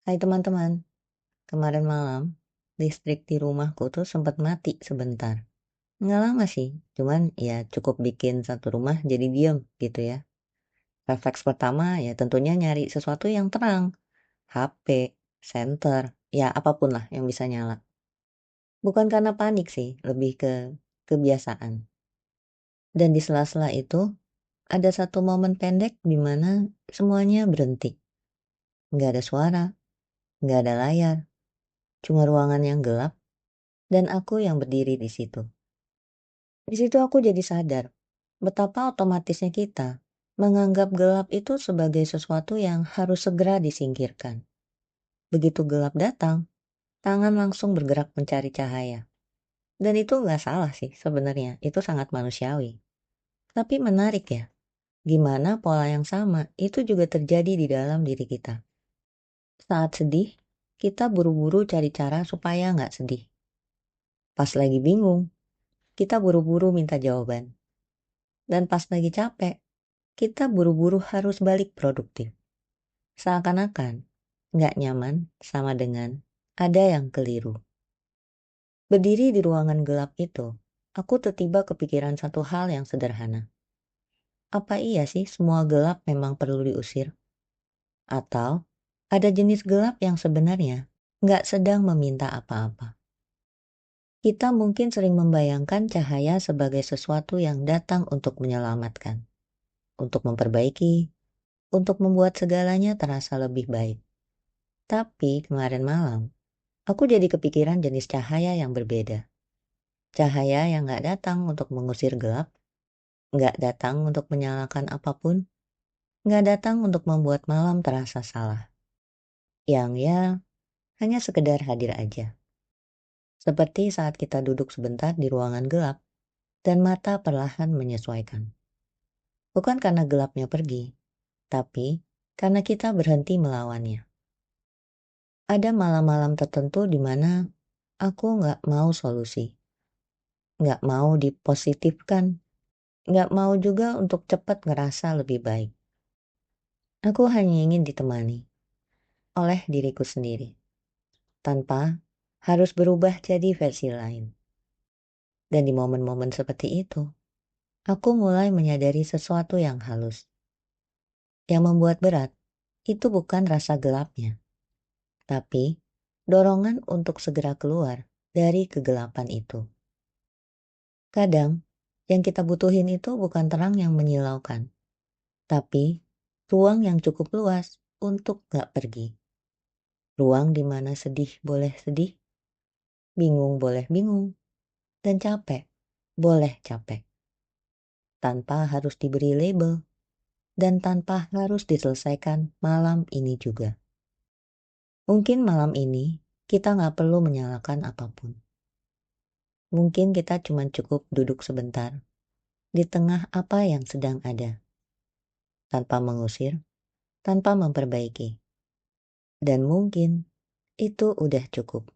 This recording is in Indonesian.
Hai teman-teman, kemarin malam listrik di rumahku tuh sempat mati sebentar. Nggak lama sih, cuman ya cukup bikin satu rumah jadi diem gitu ya. Refleks pertama ya tentunya nyari sesuatu yang terang, HP, senter, ya apapun lah yang bisa nyala. Bukan karena panik sih, lebih ke kebiasaan. Dan di sela-sela itu ada satu momen pendek di mana semuanya berhenti. Nggak ada suara, nggak ada layar, cuma ruangan yang gelap dan aku yang berdiri di situ. Di situ aku jadi sadar betapa otomatisnya kita menganggap gelap itu sebagai sesuatu yang harus segera disingkirkan. Begitu gelap datang, tangan langsung bergerak mencari cahaya. Dan itu nggak salah sih sebenarnya, itu sangat manusiawi. Tapi menarik ya, gimana pola yang sama itu juga terjadi di dalam diri kita. Saat sedih, kita buru-buru cari cara supaya nggak sedih. Pas lagi bingung, kita buru-buru minta jawaban. Dan pas lagi capek, kita buru-buru harus balik produktif. Seakan-akan nggak nyaman sama dengan ada yang keliru. Berdiri di ruangan gelap itu, aku tiba-tiba kepikiran satu hal yang sederhana. Apa iya sih semua gelap memang perlu diusir? Atau ada jenis gelap yang sebenarnya nggak sedang meminta apa-apa? Kita mungkin sering membayangkan cahaya sebagai sesuatu yang datang untuk menyelamatkan, untuk memperbaiki, untuk membuat segalanya terasa lebih baik. Tapi kemarin malam, aku jadi kepikiran jenis cahaya yang berbeda. Cahaya yang gak datang untuk mengusir gelap, gak datang untuk menyalakan apapun, gak datang untuk membuat malam terasa salah. Yang ya hanya sekedar hadir aja. Seperti saat kita duduk sebentar di ruangan gelap dan mata perlahan menyesuaikan. Bukan karena gelapnya pergi, tapi karena kita berhenti melawannya. Ada malam-malam tertentu di mana aku gak mau solusi, gak mau dipositifkan, gak mau juga untuk cepat ngerasa lebih baik. Aku hanya ingin ditemani oleh diriku sendiri, tanpa harus berubah jadi versi lain. Dan di momen-momen seperti itu, aku mulai menyadari sesuatu yang halus. Yang membuat berat, itu bukan rasa gelapnya, tapi dorongan untuk segera keluar dari kegelapan itu. Kadang, yang kita butuhin itu bukan terang yang menyilaukan, tapi ruang yang cukup luas untuk gak pergi. Ruang di mana sedih boleh sedih, bingung boleh bingung, dan capek boleh capek. Tanpa harus diberi label, dan tanpa harus diselesaikan malam ini juga. Mungkin malam ini kita gak perlu menyalahkan apapun. Mungkin kita cuma cukup duduk sebentar di tengah apa yang sedang ada. Tanpa mengusir, tanpa memperbaiki. Dan mungkin itu udah cukup.